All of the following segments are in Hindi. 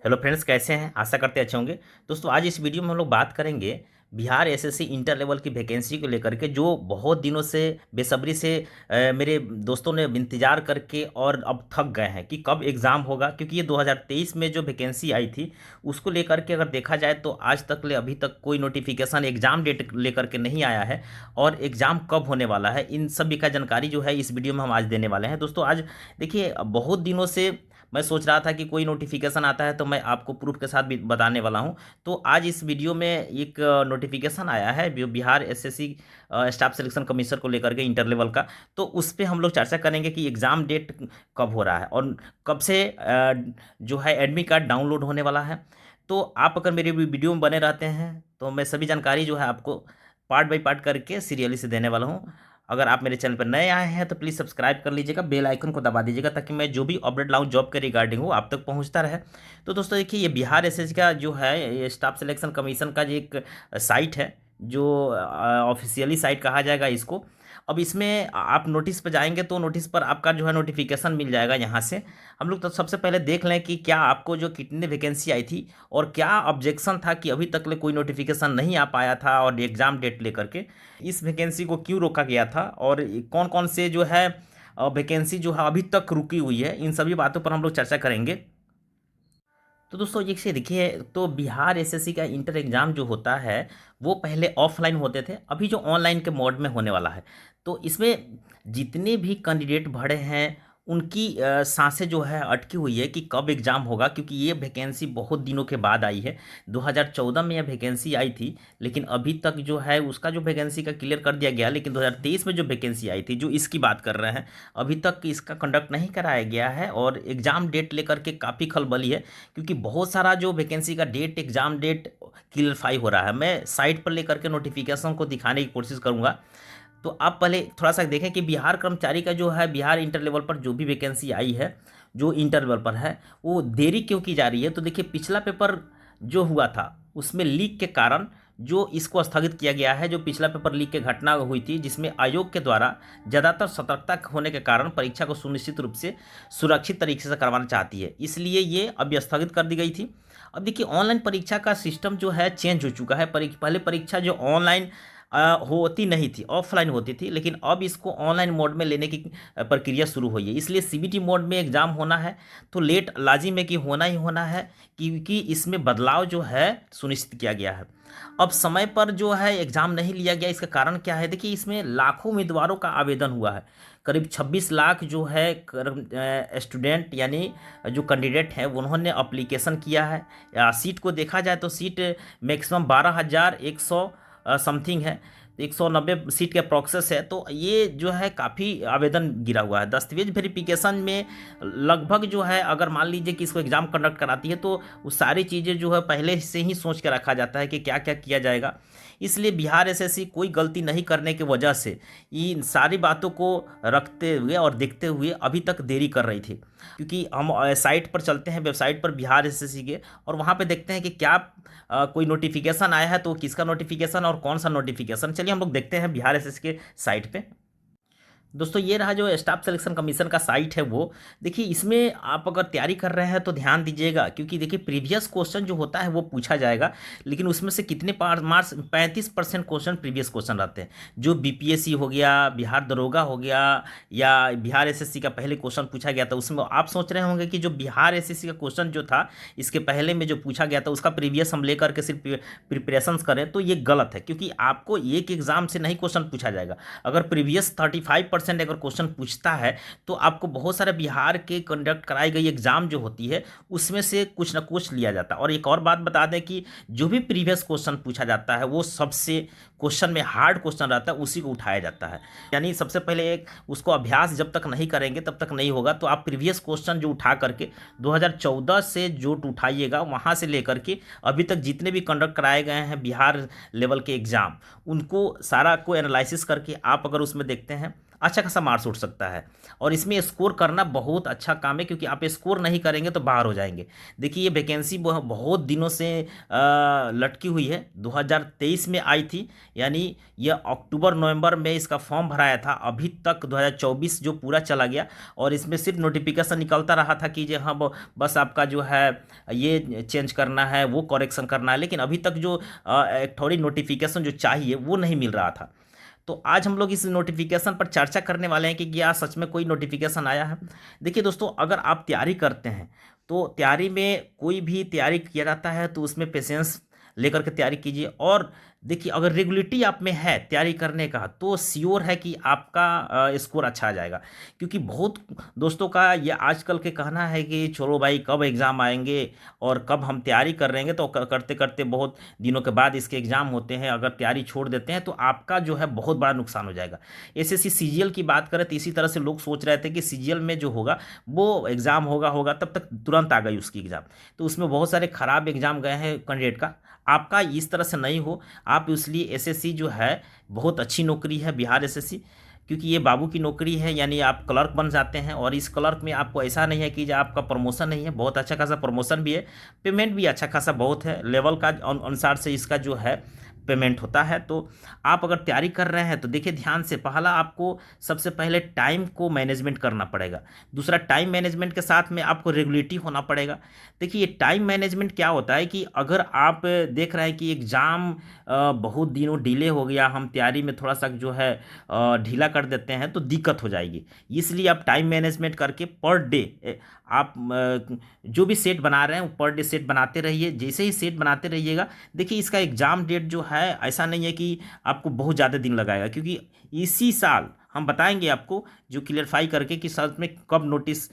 हेलो फ्रेंड्स, कैसे हैं? आशा करते अच्छे होंगे। दोस्तों, आज इस वीडियो में हम लोग बात करेंगे बिहार एसएससी इंटर लेवल की वैकेंसी को लेकर के, जो बहुत दिनों से बेसब्री से मेरे दोस्तों ने इंतजार करके और अब थक गए हैं कि कब एग्ज़ाम होगा। क्योंकि ये 2023 में जो वैकेंसी आई थी उसको लेकर के अगर देखा जाए तो आज तक ले अभी तक कोई नोटिफिकेशन एग्ज़ाम डेट लेकर के नहीं आया है और एग्ज़ाम कब होने वाला है, इन सभी का जानकारी जो है इस वीडियो में हम आज देने वाले हैं। दोस्तों, आज देखिए, बहुत दिनों से मैं सोच रहा था कि कोई नोटिफिकेशन आता है तो मैं आपको प्रूफ के साथ भी बताने वाला हूं। तो आज इस वीडियो में एक नोटिफिकेशन आया है जो Bihar SSC staff selection commission को लेकर के इंटर लेवल का। तो उस पर हम लोग चर्चा करेंगे कि एग्ज़ाम डेट कब हो रहा है और कब से जो है एडमिट कार्ड डाउनलोड होने वाला है। तो आप अगर मेरे वीडियो में बने रहते हैं तो मैं सभी जानकारी जो है आपको पार्ट बाय पार्ट करके सीरियली से देने वाला हूँ। अगर आप मेरे चैनल पर नए आए हैं तो प्लीज़ सब्सक्राइब कर लीजिएगा, बेल आइकन को दबा दीजिएगा ताकि मैं जो भी अपडेट लाऊं जॉब के रिगार्डिंग वो आप तक पहुंचता रहे। तो दोस्तों देखिए, ये बिहार एसएससी का जो है ये स्टाफ सिलेक्शन कमीशन का जो एक साइट है, जो ऑफिशियली साइट कहा जाएगा इसको। अब इसमें आप नोटिस पर जाएंगे तो नोटिस पर आपका जो है नोटिफिकेशन मिल जाएगा यहाँ से। हम लोग तो सबसे पहले देख लें कि क्या आपको जो कितने वैकेंसी आई थी और क्या ऑब्जेक्शन था कि अभी तक ले कोई नोटिफिकेशन नहीं आ पाया था और एग्ज़ाम डेट लेकर के इस वैकेंसी को क्यों रोका गया था और कौन कौन से जो है वैकेंसी जो है अभी तक रुकी हुई है, इन सभी बातों पर हम लोग चर्चा करेंगे। तो दोस्तों ये से देखिए, तो बिहार एसएससी का इंटर एग्ज़ाम जो होता है वो पहले ऑफलाइन होते थे, अभी जो ऑनलाइन के मोड में होने वाला है। तो इसमें जितने भी कैंडिडेट भरे हैं उनकी सांसें जो है अटकी हुई है कि कब एग्ज़ाम होगा, क्योंकि ये वैकेंसी बहुत दिनों के बाद आई है। 2014 में यह वैकेंसी आई थी लेकिन अभी तक जो है उसका जो वैकेंसी का क्लियर कर दिया गया, लेकिन 2023 में जो वैकेंसी आई थी जो इसकी बात कर रहे हैं अभी तक इसका कंडक्ट नहीं कराया गया है और एग्ज़ाम डेट लेकर के काफ़ी खलबली है। क्योंकि बहुत सारा जो वैकेंसी का डेट, एग्ज़ाम डेट क्लियरफाई हो रहा है। मैं साइट पर लेकर के नोटिफिकेशन को दिखाने की कोशिश करूँगा। तो आप पहले थोड़ा सा देखें कि बिहार कर्मचारी का जो है बिहार इंटर लेवल पर जो भी वैकेंसी आई है, जो इंटर लेवल पर है, वो देरी क्यों की जा रही है। तो देखिए, पिछला पेपर जो हुआ था उसमें लीक के कारण जो इसको स्थगित किया गया है। जो पिछला पेपर लीक की घटना हुई थी जिसमें आयोग के द्वारा ज़्यादातर सतर्कता होने के कारण परीक्षा को सुनिश्चित रूप से सुरक्षित तरीके से करवाना चाहती है, इसलिए ये अभी स्थगित कर दी गई थी। अब देखिए, ऑनलाइन परीक्षा का सिस्टम जो है चेंज हो चुका है। पहले परीक्षा जो ऑनलाइन होती नहीं थी, ऑफलाइन होती थी, लेकिन अब इसको ऑनलाइन मोड में लेने की प्रक्रिया शुरू हुई है। इसलिए सीबीटी मोड में एग्ज़ाम होना है तो लेट लाजिम है कि होना ही होना है, क्योंकि इसमें बदलाव जो है सुनिश्चित किया गया है। अब समय पर जो है एग्ज़ाम नहीं लिया गया, इसका कारण क्या है? देखिए, इसमें लाखों उम्मीदवारों का आवेदन हुआ है। करीब 26 लाख जो है स्टूडेंट यानी जो कैंडिडेट हैं उन्होंने अप्लीकेशन किया है। सीट को देखा जाए तो सीट मैक्सिमम 12,100 समथिंग है। 190 सीट के प्रोसेस है। तो ये जो है काफ़ी आवेदन गिरा हुआ है। दस्तावेज वेरिफिकेशन में लगभग जो है, अगर मान लीजिए कि इसको एग्ज़ाम कंडक्ट कराती है तो वो सारी चीज़ें जो है पहले से ही सोच के रखा जाता है कि क्या क्या किया जाएगा। इसलिए बिहार एसएससी कोई गलती नहीं करने की वजह से इन सारी बातों को रखते हुए और देखते हुए अभी तक देरी कर रही थी। क्योंकि हम साइट पर चलते हैं, वेबसाइट पर बिहार एसएससी के, और वहाँ पे देखते हैं कि क्या कोई नोटिफिकेशन आया है तो किसका नोटिफिकेशन और कौन सा नोटिफिकेशन। चलिए हम लोग देखते हैं बिहार एसएससी के साइट पे। दोस्तों, ये रहा जो स्टाफ सिलेक्शन कमीशन का साइट है वो। देखिए, इसमें आप अगर तैयारी कर रहे हैं तो ध्यान दीजिएगा, क्योंकि देखिए प्रीवियस क्वेश्चन जो होता है वो पूछा जाएगा, लेकिन उसमें से कितने मार्क्स, 35% क्वेश्चन प्रीवियस क्वेश्चन रहते हैं। जो बीपीएससी हो गया, बिहार दरोगा हो गया, या बिहार एसएससी का पहले क्वेश्चन पूछा गया था उसमें आप सोच रहे होंगे कि जो बिहार एसएससी का क्वेश्चन जो था इसके पहले में जो पूछा गया था उसका प्रीवियस हम लेकर के सिर्फ प्रिपरेशन करें, तो ये गलत है। क्योंकि आपको एक एग्जाम से नहीं क्वेश्चन पूछा जाएगा। अगर प्रीवियस 35% अगर क्वेश्चन पूछता है तो आपको बहुत सारे बिहार के कंडक्ट कराई गई एग्जाम जो होती है उसमें से कुछ ना कुछ लिया जाता है। और एक और बात बता दें कि जो भी प्रीवियस क्वेश्चन पूछा जाता है वो सबसे क्वेश्चन में हार्ड क्वेश्चन रहता है, उसी को उठाया जाता है। यानी सबसे पहले एक उसको अभ्यास जब तक नहीं करेंगे तब तक नहीं होगा। तो आप प्रीवियस क्वेश्चन जो उठा करके 2014 से जो उठाइएगा वहाँ से लेकर के अभी तक जितने भी कंडक्ट कराए गए हैं बिहार लेवल के एग्ज़ाम, उनको सारा को एनालिसिस करके आप अगर उसमें देखते हैं अच्छा खासा मार्क्स उठ सकता है। और इसमें स्कोर करना बहुत अच्छा काम है, क्योंकि आप स्कोर नहीं करेंगे तो बाहर हो जाएंगे। देखिए ये वैकेंसी बहुत दिनों से लटकी हुई है, 2023 में आई थी, यानी यह अक्टूबर नवंबर में इसका फॉर्म भराया था, अभी तक 2024 जो पूरा चला गया, और इसमें सिर्फ नोटिफिकेशन निकलता रहा था कि जो हाँ बस आपका जो है ये चेंज करना है, वो करेक्शन करना है, लेकिन अभी तक जो एक थोड़ी नोटिफिकेशन जो चाहिए वो नहीं मिल रहा था। तो आज हम लोग इस नोटिफिकेशन पर चर्चा करने वाले हैं कि क्या सच में कोई नोटिफिकेशन आया है। देखिए दोस्तों, अगर आप तैयारी करते हैं तो तैयारी में कोई भी तैयारी किया जाता है तो उसमें पेशेंस लेकर के तैयारी कीजिए। और देखिए अगर रेगुलरिटी आप में है तैयारी करने का तो श्योर है कि आपका स्कोर अच्छा आ जाएगा। क्योंकि बहुत दोस्तों का ये आजकल के कहना है कि चलो भाई कब एग्ज़ाम आएंगे और कब हम तैयारी कर रहेंगे, तो करते करते बहुत दिनों के बाद इसके एग्ज़ाम होते हैं, अगर तैयारी छोड़ देते हैं तो आपका जो है बहुत बड़ा नुकसान हो जाएगा। एसएससी सीजीएल की बात करें तो इसी तरह से लोग सोच रहे थे कि सीजीएल में जो होगा वो एग्ज़ाम होगा तब तक तुरंत आ गई उसकी एग्ज़ाम, तो उसमें बहुत सारे खराब एग्ज़ाम गए हैं कैंडिडेट का। आपका इस तरह से नहीं हो, आप इसलिए एसएससी जो है बहुत अच्छी नौकरी है बिहार एसएससी, क्योंकि ये बाबू की नौकरी है, यानी आप क्लर्क बन जाते हैं। और इस क्लर्क में आपको ऐसा नहीं है कि जो आपका प्रमोशन नहीं है, बहुत अच्छा खासा प्रमोशन भी है, पेमेंट भी अच्छा खासा बहुत है, लेवल का अनुसार से इसका जो है पेमेंट होता है। तो आप अगर तैयारी कर रहे हैं तो देखिए ध्यान से, पहला आपको सबसे पहले टाइम को मैनेजमेंट करना पड़ेगा। दूसरा, टाइम मैनेजमेंट के साथ में आपको रेगुलेटिव होना पड़ेगा। देखिए ये टाइम मैनेजमेंट क्या होता है कि अगर आप देख रहे हैं कि एग्ज़ाम बहुत दिनों डिले हो गया, हम तैयारी में थोड़ा सा जो है ढीला कर देते हैं तो दिक्कत हो जाएगी। इसलिए आप टाइम मैनेजमेंट करके पर डे आप जो भी सेट बना रहे हैं वो पर डे सेट बनाते रहिए। जैसे ही सेट बनाते रहिएगा, देखिए इसका एग्ज़ाम डेट जो है ऐसा नहीं है कि आपको बहुत ज़्यादा दिन लगाएगा, क्योंकि इसी साल हम बताएंगे आपको जो क्लियरफाई करके कि सच में कब नोटिस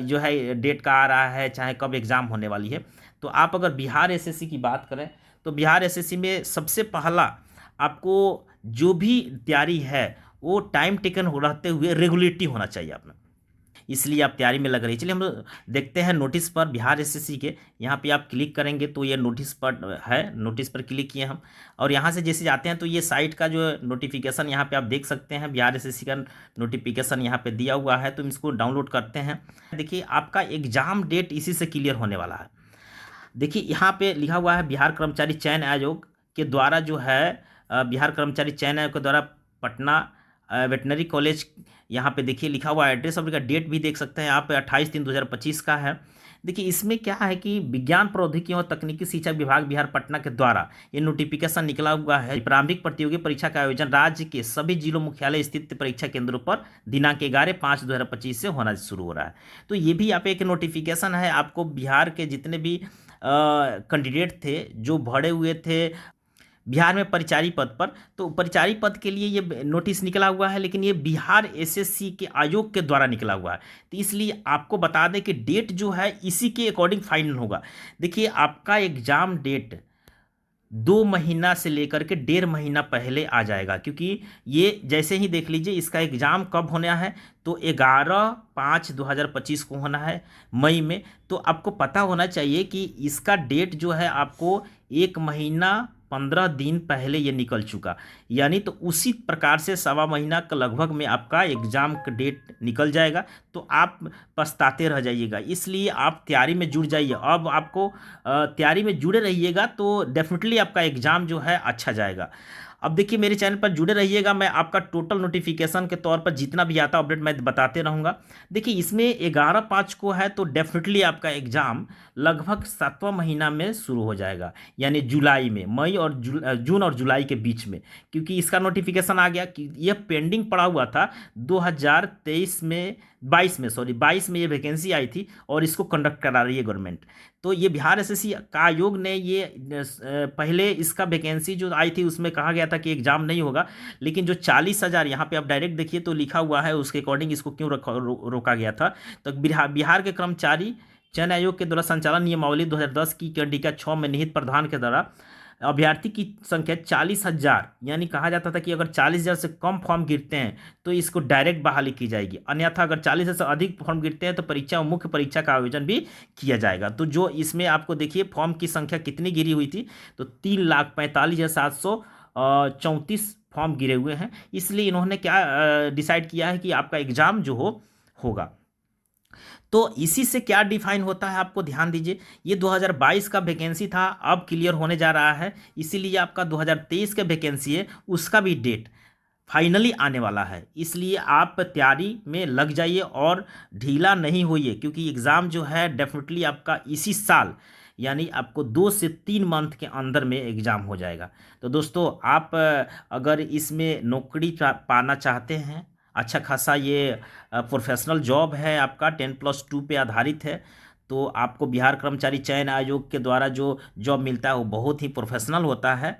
जो है डेट का आ रहा है, चाहे कब एग्ज़ाम होने वाली है। तो आप अगर बिहार एसएससी की बात करें तो बिहार एसएससी में सबसे पहला आपको जो भी तैयारी है वो टाइम टेकन हो रहते हुए रेगुलेटरी होना चाहिए आप में, इसलिए आप तैयारी में लग रही है। चलिए हम लोग देखते हैं नोटिस पर बिहार एसएससी के। यहाँ पे आप क्लिक करेंगे तो ये नोटिस पर है, नोटिस पर क्लिक किए हम, और यहाँ से जैसे जाते हैं तो ये साइट का जो नोटिफिकेशन यहाँ पे आप देख सकते हैं, बिहार एसएससी का नोटिफिकेशन यहाँ पे दिया हुआ है, तो इसको डाउनलोड करते हैं। देखिए आपका एग्जाम डेट इसी से क्लियर होने वाला है। देखिए यहाँ पे लिखा हुआ है बिहार कर्मचारी चयन आयोग के द्वारा जो है बिहार कर्मचारी चयन आयोग के द्वारा पटना वेटनरी कॉलेज, यहाँ पे देखिए लिखा हुआ एड्रेस, और का डेट भी देख सकते हैं यहाँ पे 28/3/2025 का है। देखिए इसमें क्या है कि विज्ञान प्रौद्योगिकी और तकनीकी शिक्षा विभाग बिहार पटना के द्वारा ये नोटिफिकेशन निकला हुआ है। प्रारंभिक प्रतियोगी परीक्षा का आयोजन राज्य के सभी जिलों मुख्यालय स्थित परीक्षा केंद्रों पर दिनांक 11/5/2025 से होना शुरू हो रहा है। तो ये भी आप एक नोटिफिकेशन है, आपको बिहार के जितने भी कैंडिडेट थे जो भरे हुए थे बिहार में परिचारी पद पर, तो परिचारी पद के लिए ये नोटिस निकला हुआ है, लेकिन ये बिहार एसएससी के आयोग के द्वारा निकला हुआ है। तो इसलिए आपको बता दें कि डेट जो है इसी के अकॉर्डिंग फाइनल होगा। देखिए आपका एग्ज़ाम डेट 2 महीना से लेकर के 1.5 महीना पहले आ जाएगा, क्योंकि ये जैसे ही देख लीजिए इसका एग्ज़ाम कब होना है, तो 11/5/2025 को होना है मई में। तो आपको पता होना चाहिए कि इसका डेट जो है आपको 1 महीना 15 दिन पहले ये निकल चुका, यानी तो उसी प्रकार से 1.25 महीना का लगभग में आपका एग्ज़ाम का डेट निकल जाएगा, तो आप पछताते रह जाइएगा। इसलिए आप तैयारी में जुड़ जाइए। अब आपको तैयारी में जुड़े रहिएगा तो डेफिनेटली आपका एग्ज़ाम जो है अच्छा जाएगा। अब देखिए मेरे चैनल पर जुड़े रहिएगा, मैं आपका टोटल नोटिफिकेशन के तौर पर जितना भी आता अपडेट मैं बताते रहूँगा। देखिए इसमें 11/5 को है तो डेफिनेटली आपका एग्ज़ाम लगभग 7वां महीना में शुरू हो जाएगा, यानी जुलाई में, मई और जून और जुलाई के बीच में, क्योंकि इसका नोटिफिकेशन आ गया कि यह पेंडिंग पड़ा हुआ था 2023 में 22 में ये वैकेंसी आई थी और इसको कंडक्ट करा रही है गवर्नमेंट। तो ये बिहार एसएससी का आयोग ने ये पहले इसका वैकेंसी जो आई थी उसमें कहा गया था कि एग्ज़ाम नहीं होगा, लेकिन जो 40,000 यहाँ पे आप डायरेक्ट देखिए तो लिखा हुआ है उसके अकॉर्डिंग इसको क्यों रोका गया था। तो बिहार के कर्मचारी चयन आयोग के द्वारा संचालन नियमावली 2010 की कंडिका 6 में निहित प्रावधान के द्वारा अभ्यर्थी की संख्या 40,000, यानी कहा जाता था कि अगर 40,000 से कम फॉर्म गिरते हैं तो इसको डायरेक्ट बहाली की जाएगी, अन्यथा अगर 40 से अधिक फॉर्म गिरते हैं तो परीक्षा और मुख्य परीक्षा का आयोजन भी किया जाएगा। तो जो इसमें आपको देखिए फॉर्म की संख्या कितनी गिरी हुई थी, तो 3,45,734 फॉर्म गिरे हुए हैं, इसलिए इन्होंने क्या डिसाइड किया है कि आपका एग्ज़ाम जो होगा। तो इसी से क्या डिफाइन होता है, आपको ध्यान दीजिए, ये 2022 का वैकेंसी था, अब क्लियर होने जा रहा है, इसीलिए आपका 2023 का वैकेंसी है, उसका भी डेट फाइनली आने वाला है। इसलिए आप तैयारी में लग जाइए और ढीला नहीं होइए, क्योंकि एग्ज़ाम जो है डेफिनेटली आपका इसी साल, यानी आपको 2 से 3 मंथ के अंदर में एग्ज़ाम हो जाएगा। तो दोस्तों, आप अगर इसमें नौकरी पाना चाहते हैं, अच्छा खासा ये प्रोफेशनल जॉब है, आपका 10+2 पे आधारित है, तो आपको बिहार कर्मचारी चयन आयोग के द्वारा जो जॉब मिलता है वो बहुत ही प्रोफेशनल होता है।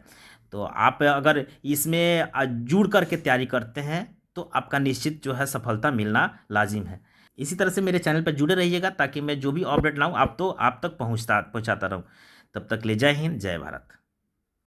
तो आप अगर इसमें जुड़ करके तैयारी करते हैं तो आपका निश्चित जो है सफलता मिलना लाजिम है। इसी तरह से मेरे चैनल पर जुड़े रहिएगा, ताकि मैं जो भी अपडेट लाऊं आप तक पहुंचाता रहूं। तब तक ले जय हिंद, जय भारत।